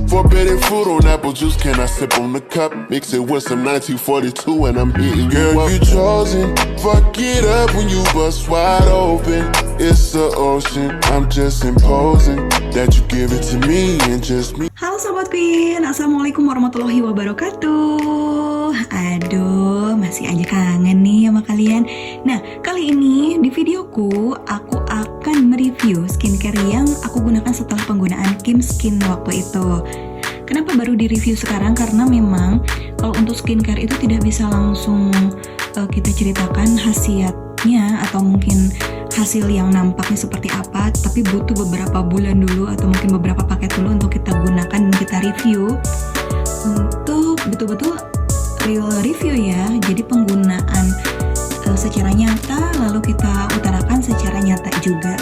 Forbidden fruit on apple juice, can I sip on the cup? Mix it with some 1942 and I'm hitting you up. You chosen, fuck it up when you bust wide open. It's the ocean, I'm just imposing that you give it to me and just me. Halo Sobat Queen, Assalamualaikum warahmatullahi wabarakatuh. Aduh, masih aja kangen nih sama kalian. Nah, kali ini di videoku aku akan mereview skincare yang aku gunakan setelah penggunaan Kim Skin waktu itu. Kenapa baru di review sekarang? Karena memang kalau untuk skincare itu tidak bisa langsung kita ceritakan khasiatnya atau mungkin hasil yang nampaknya seperti apa, tapi butuh beberapa bulan dulu atau mungkin beberapa paket dulu untuk kita gunakan dan kita review untuk betul-betul real review ya. Jadi penggunaan secara nyata lalu kita utarakan secara nyata juga.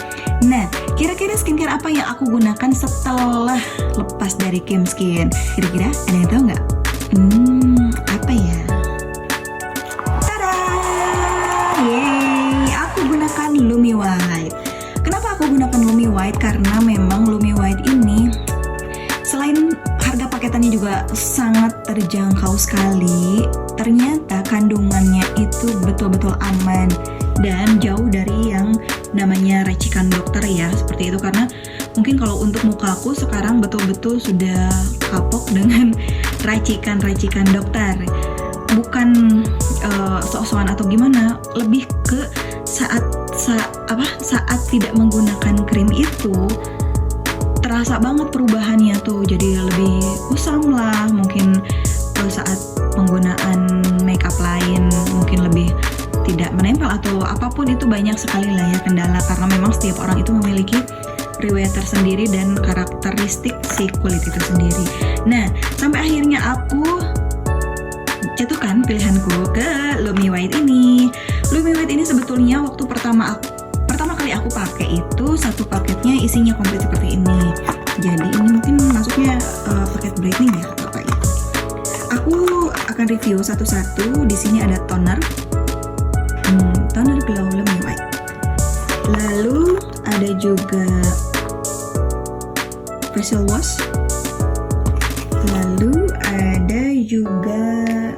Nah, kira-kira skincare apa yang aku gunakan setelah lepas dari Kim Skin? Kira-kira ada yang tahu nggak? Apa ya? Tada! Yeay, aku gunakan Lumi White. Kenapa aku gunakan Lumi White? Karena memang Lumi White ini selain harga paketannya juga sangat terjangkau sekali, ternyata kandungannya itu betul-betul aman dan jauh dari yang namanya racikan dokter ya, seperti itu. Karena mungkin kalau untuk mukaku sekarang betul-betul sudah kapok dengan racikan-racikan dokter. Bukan sok-sokan atau gimana, lebih ke saat tidak menggunakan krim itu terasa banget perubahannya tuh, jadi lebih kusam lah, mungkin saat penggunaan makeup lain mungkin lebih tidak menempel atau apapun itu, banyak sekali lah ya kendala karena memang setiap orang itu memiliki riwayat tersendiri dan karakteristik si kulit itu sendiri. Nah, sampai akhirnya aku jatuhkan pilihanku ke Lumi White ini. Lumi White ini sebetulnya waktu pertama kali aku pakai itu satu paketnya isinya komplit seperti ini. Jadi ini mungkin masuknya paket brightening ya atau apa itu. Aku akan review satu-satu. Di sini ada toner glow Lumi White. Lalu ada juga facial wash. Lalu ada juga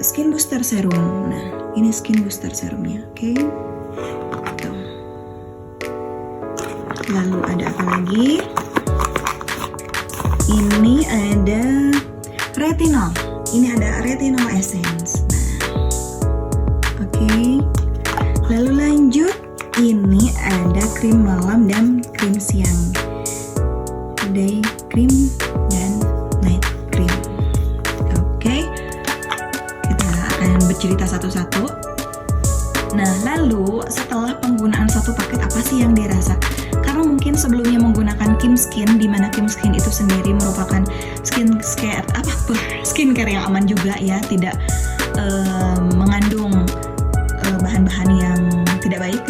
skin booster serum. Nah, ini skin booster serumnya, oke? Lalu ada apa lagi? Ini ada retinol. Ini ada retinol essence. Nah, oke. Lalu lanjut, ini ada krim malam dan krim siang. Day cream dan night cream. Oke. Kita akan bercerita satu-satu. Nah, lalu setelah penggunaan satu paket apa sih yang dirasa? Karena mungkin sebelumnya menggunakan Kim Skin, di mana Kim Skin itu sendiri merupakan skincare yang aman juga ya, tidak mengandung bahan-bahan yang tidak baik.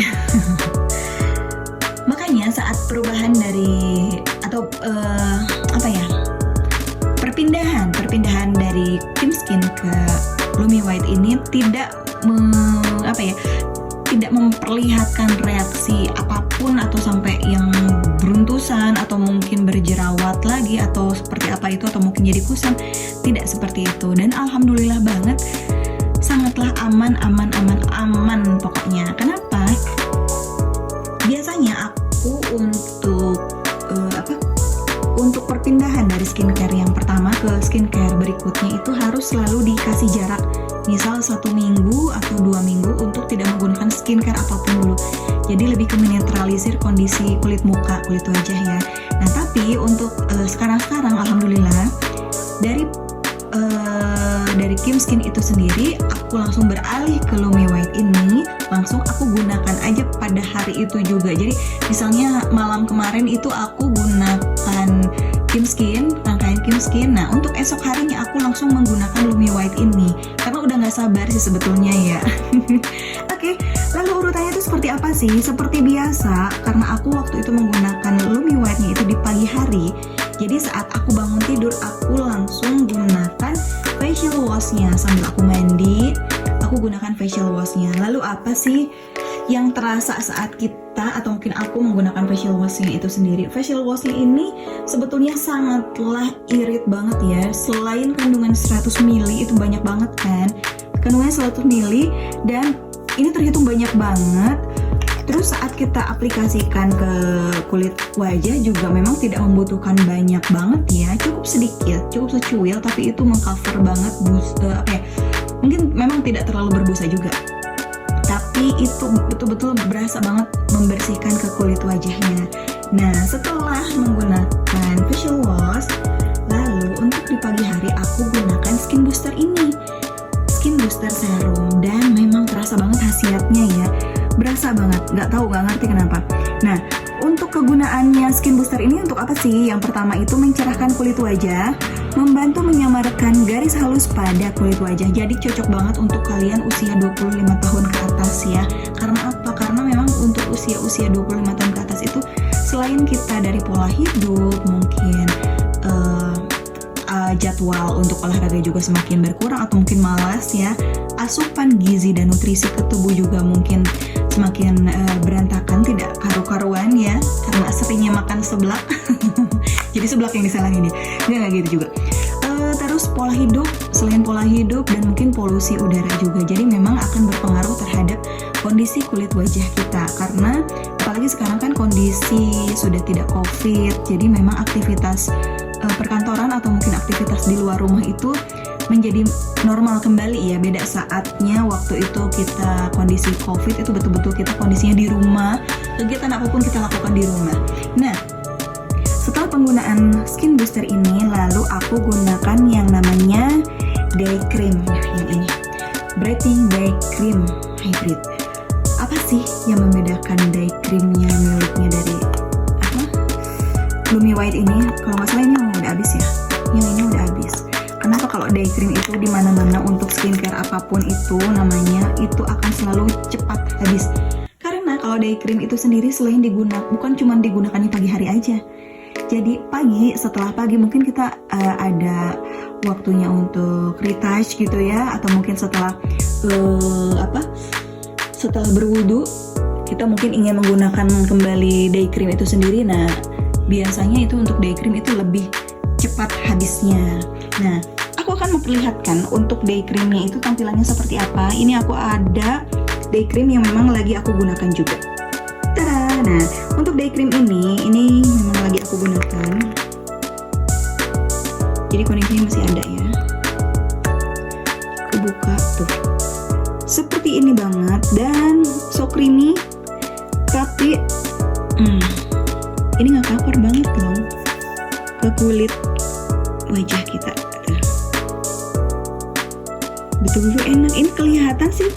Makanya saat perubahan dari atau perpindahan dari Kim Skin ke Lumi White ini tidak memperlihatkan reaksi apapun atau sampai yang beruntusan atau mungkin berjerawat lagi atau seperti apa itu, atau mungkin jadi kusam, tidak seperti itu. Dan alhamdulillah banget, sangatlah aman pokoknya. Kenapa? Biasanya aku untuk perpindahan dari skincare yang pertama ke skincare berikutnya itu harus selalu dikasih jarak, misal 1 minggu atau 2 minggu untuk tidak menggunakan skincare apapun dulu. Jadi lebih ke menetralisir kondisi kulit muka, kulit wajah ya. Nah, tapi untuk sekarang alhamdulillah dari Kim Skin itu sendiri aku langsung beralih ke Lumi White ini, langsung aku gunakan aja pada hari itu juga. Jadi misalnya malam kemarin itu aku gunakan Kim Skin, rangkaian Kim Skin. Nah, untuk esok harinya aku langsung menggunakan Lumi White ini karena udah nggak sabar sih sebetulnya ya. Oke, lalu urutannya itu seperti apa sih? Seperti biasa, karena aku waktu itu menggunakan Lumi White-nya itu di pagi hari. Jadi saat aku bangun tidur, aku langsung gunakan facial wash-nya. Sambil aku mandi, aku gunakan facial wash-nya. Lalu apa sih yang terasa saat kita kita atau mungkin aku menggunakan facial washnya itu sendiri. Facial washnya ini sebetulnya sangatlah irit banget ya. Selain kandungan 100 ml itu banyak banget kan, kandungannya 100 ml dan ini terhitung banyak banget. Terus saat kita aplikasikan ke kulit wajah juga memang tidak membutuhkan banyak banget ya, cukup sedikit, cukup secuil, tapi itu mengcover banget mungkin memang tidak terlalu berbusa juga, tapi itu betul-betul berasa banget membersihkan ke kulit wajahnya. Nah, setelah menggunakan facial wash, lalu untuk di pagi hari aku gunakan skin booster ini, skin booster serum, dan memang terasa banget khasiatnya ya, berasa banget, nggak ngerti kenapa. Nah, untuk kegunaannya skin booster ini untuk apa sih? Yang pertama itu mencerahkan kulit wajah, membantu menyamarkan garis halus pada kulit wajah. Jadi cocok banget untuk kalian usia 25 tahun ke atas ya. Karena apa? Karena memang untuk usia 25 tahun ke atas itu selain kita dari pola hidup, mungkin jadwal untuk olahraga juga semakin berkurang atau mungkin malas ya, asupan gizi dan nutrisi ke tubuh juga mungkin semakin berantakan, tidak karu-karuan ya, karena seringnya makan seblak. Jadi seblak yang disalahin ya, nggak gitu juga. Terus pola hidup, selain pola hidup dan mungkin polusi udara juga, jadi memang akan berpengaruh terhadap kondisi kulit wajah kita, karena apalagi sekarang kan kondisi sudah tidak COVID, jadi memang aktivitas perkantoran atau mungkin aktivitas di luar rumah itu menjadi normal kembali ya. Beda saatnya waktu itu kita kondisi COVID, itu betul-betul kita kondisinya di rumah, kegiatan apapun kita lakukan di rumah. Nah, setelah penggunaan skin booster ini, lalu aku gunakan yang namanya day cream. Nah, yang ini Brightening Day Cream Hybrid. Apa sih yang membedakan day creamnya miliknya dari Lumi White ini? Kalau nggak salah ini udah habis ya. Yang ini udah habis. Kenapa? Kalau day cream itu dimana-mana untuk skincare apapun itu namanya, itu akan selalu cepat habis. Karena kalau day cream itu sendiri selain bukan cuma digunakan di pagi hari aja. Jadi pagi, setelah pagi mungkin kita ada waktunya untuk retouch gitu ya, atau mungkin setelah setelah berwudu kita mungkin ingin menggunakan kembali day cream itu sendiri. Nah, biasanya itu untuk day cream itu lebih cepat habisnya. Nah, aku akan memperlihatkan untuk day creamnya itu tampilannya seperti apa. Ini aku ada day cream yang memang lagi aku gunakan juga. Tada! Nah, untuk day cream ini memang lagi aku gunakan. Jadi kuningnya masih ada ya. Aku buka tuh. Seperti ini banget dan so creamy, tapi ini nggak cover banget loh ke kulit wajah kita. Betul-betul enak. Ini kelihatan sih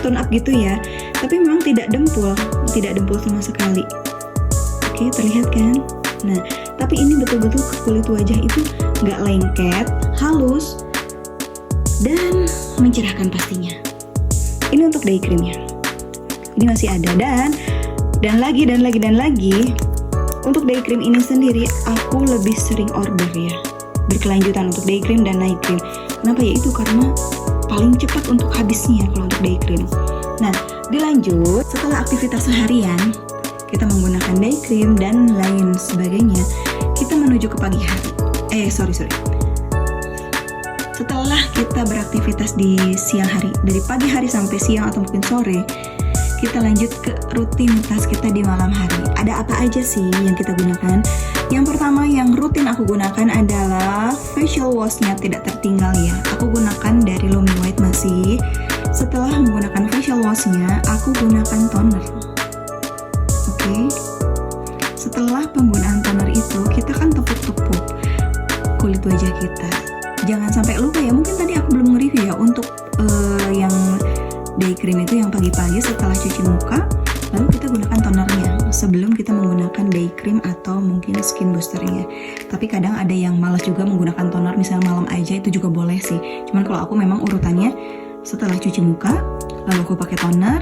tone up gitu ya, tapi memang tidak dempul sama sekali. Oke, terlihat kan? Nah, tapi ini betul-betul ke kulit wajah itu nggak lengket, halus, dan mencerahkan pastinya. Ini untuk day creamnya. Ini masih ada dan lagi. Untuk day cream ini sendiri aku lebih sering order ya, berkelanjutan untuk day cream dan night cream. Kenapa ya? Itu karena paling cepat untuk habisnya kalau untuk day cream. Nah, dilanjut setelah aktivitas seharian kita menggunakan day cream dan lain sebagainya, kita menuju ke pagi hari. Setelah kita beraktivitas di siang hari, dari pagi hari sampai siang atau mungkin sore, kita lanjut ke rutinitas kita di malam hari. Ada apa aja sih yang kita gunakan? Yang pertama yang rutin aku gunakan adalah facial wash-nya, tidak tertinggal ya. Aku gunakan dari Lumi White masih. Setelah menggunakan facial wash-nya, aku gunakan toner. Oke. Setelah penggunaan toner itu, kita kan tepuk-tepuk kulit wajah kita. Jangan sampai lupa ya, mungkin tadi aku belum nge-review ya untuk yang day cream itu yang pagi-pagi setelah cuci muka, lalu kita gunakan tonernya sebelum kita menggunakan day cream atau mungkin skin boosternya. Tapi kadang ada yang malas juga menggunakan toner, misalnya malam aja, itu juga boleh sih. Cuman kalau aku memang urutannya setelah cuci muka, lalu aku pakai toner,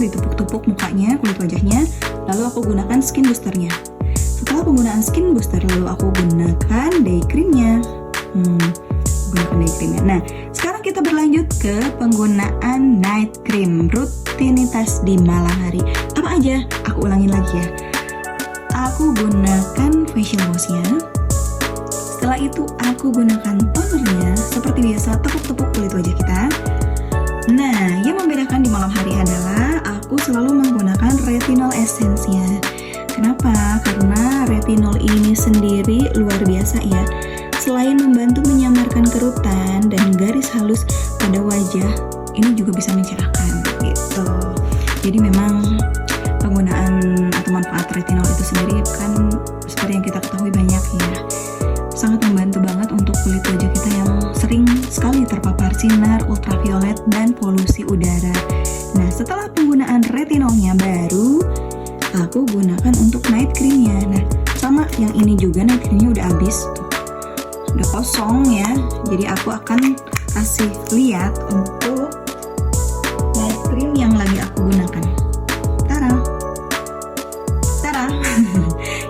ditepuk-tepuk mukanya, kulit wajahnya, lalu aku gunakan skin boosternya. Setelah penggunaan skin booster, lalu aku gunakan day creamnya. Gunakan day creamnya. Nah, sekarang kita berlanjut ke penggunaan night cream, rutinitas di malam hari. Apa aja? Aku ulangin lagi ya. Aku gunakan facial washnya. Setelah itu aku gunakan tonernya. Seperti biasa, tepuk-tepuk kulit wajah kita. Nah, yang membedakan di malam hari adalah aku selalu menggunakan retinol essence-nya. Kenapa? Karena retinol ini sendiri luar biasa ya. Selain membantu menyamarkan kerutan dan garis halus pada wajah, ini juga bisa mencerahkan gitu. Jadi memang penggunaan atau manfaat retinol itu sendiri kan seperti yang kita ketahui banyak ya. Sangat membantu banget untuk kulit wajah kita yang sering sekali terpapar sinar ultraviolet dan polusi udara. Nah, setelah penggunaan retinolnya baru aku gunakan untuk night creamnya. Nah, sama yang ini juga night creamnya udah habis, udah kosong ya. Jadi aku akan kasih lihat untuk night cream yang lagi aku gunakan. Tara,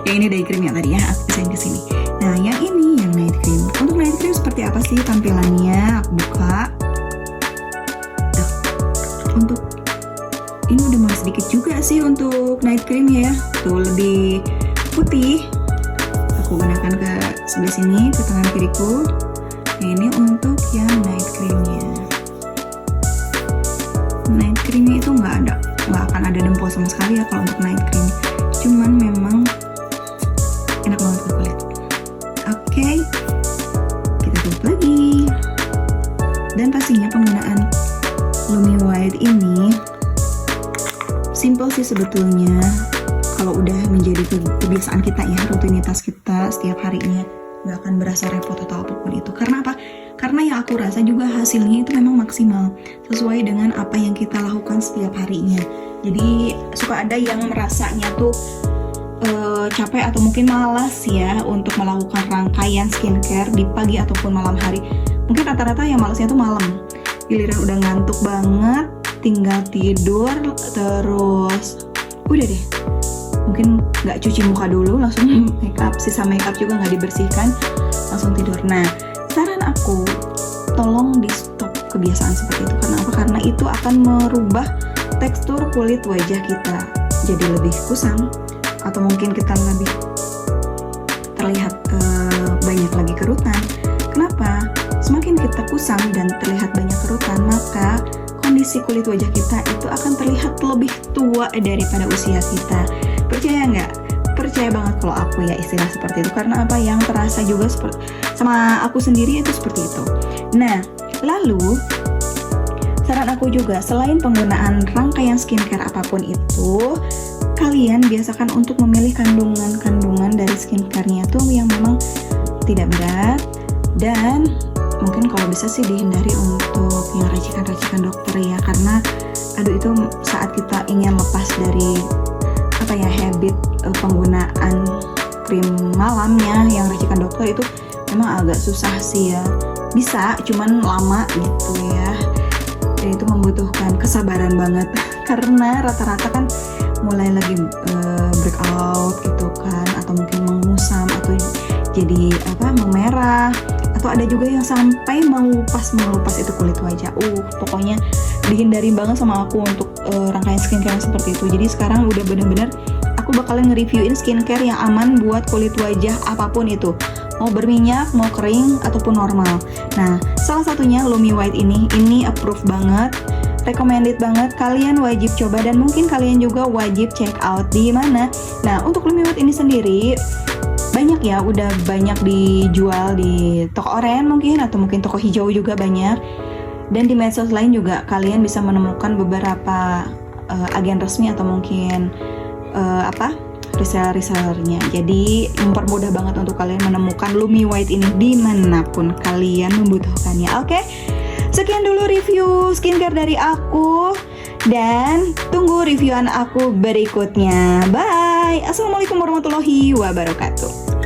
yang ini day cream yang tadi ya aku pisahin ke sini. Nah, yang ini yang night cream. Untuk night cream seperti apa sih tampilannya? Aku buka. Untuk ini udah mulai sedikit juga sih untuk night cream ya. Tuh lebih putih. Aku gunakan ke sebelah sini, ke tangan kiriku. Nah, ini untuk yang night creamnya. Night creamnya itu nggak akan ada dempul sama sekali ya kalau untuk night cream. Cuman memang enak banget ke kulit. Oke, kita tutup lagi. Dan pastinya penggunaan Lumi White ini simple sih sebetulnya. Kalau udah menjadi kebiasaan kita ya, rutinitas kita setiap harinya, nggak akan berasa repot atau apapun itu. Karena apa? Karena yang aku rasa juga hasilnya itu memang maksimal sesuai dengan apa yang kita lakukan setiap harinya. Jadi suka ada yang merasanya tuh capek atau mungkin malas ya untuk melakukan rangkaian skincare di pagi ataupun malam hari. Mungkin rata-rata yang malasnya tuh malam. Giliran udah ngantuk banget, tinggal tidur, terus udah deh. Mungkin nggak cuci muka dulu, langsung makeup, sisa makeup juga nggak dibersihkan, langsung tidur. Nah, saran aku, tolong di stop kebiasaan seperti itu. Kenapa? Karena itu akan merubah tekstur kulit wajah kita jadi lebih kusam, atau mungkin kita lebih terlihat banyak lagi kerutan. Kenapa? Semakin kita kusam dan terlihat banyak kerutan, maka kondisi kulit wajah kita itu akan terlihat lebih tua daripada usia kita. Percaya nggak? Percaya banget kalau aku ya istilah seperti itu. Karena apa? Yang terasa juga sama aku sendiri itu seperti itu. Nah, lalu saran aku juga, selain penggunaan rangkaian skincare apapun itu, kalian biasakan untuk memilih kandungan dari skincare-nya tuh yang memang tidak berat, dan mungkin kalau bisa sih dihindari untuk yang racikan-racikan dokter ya. Karena aduh, itu saat kita ingin lepas dari habit penggunaan krim malamnya yang racikan dokter itu memang agak susah sih ya. Bisa, cuman lama gitu ya. Dan itu membutuhkan kesabaran banget karena rata-rata kan mulai lagi breakout gitu kan, atau mungkin mengusam atau jadi memerah, atau ada juga yang sampai mengelupas itu kulit wajah. Pokoknya dihindari banget sama aku untuk rangkaian skincare seperti itu. Jadi sekarang udah bener-bener aku bakalan nge-reviewin skincare yang aman buat kulit wajah apapun itu, mau berminyak, mau kering, ataupun normal. Nah, salah satunya Lumi White ini approve banget, recommended banget, kalian wajib coba, dan mungkin kalian juga wajib check out di mana. Nah, untuk Lumi White ini sendiri banyak ya, udah banyak dijual di toko oranye mungkin, atau mungkin toko hijau juga banyak. Dan di medsos lain juga kalian bisa menemukan beberapa agen resmi atau mungkin reseller-resellernya. Jadi mempermudah banget untuk kalian menemukan Lumi White ini dimanapun kalian membutuhkannya. Oke, sekian dulu review skincare dari aku, dan tunggu reviewan aku berikutnya. Bye. Assalamualaikum warahmatullahi wabarakatuh.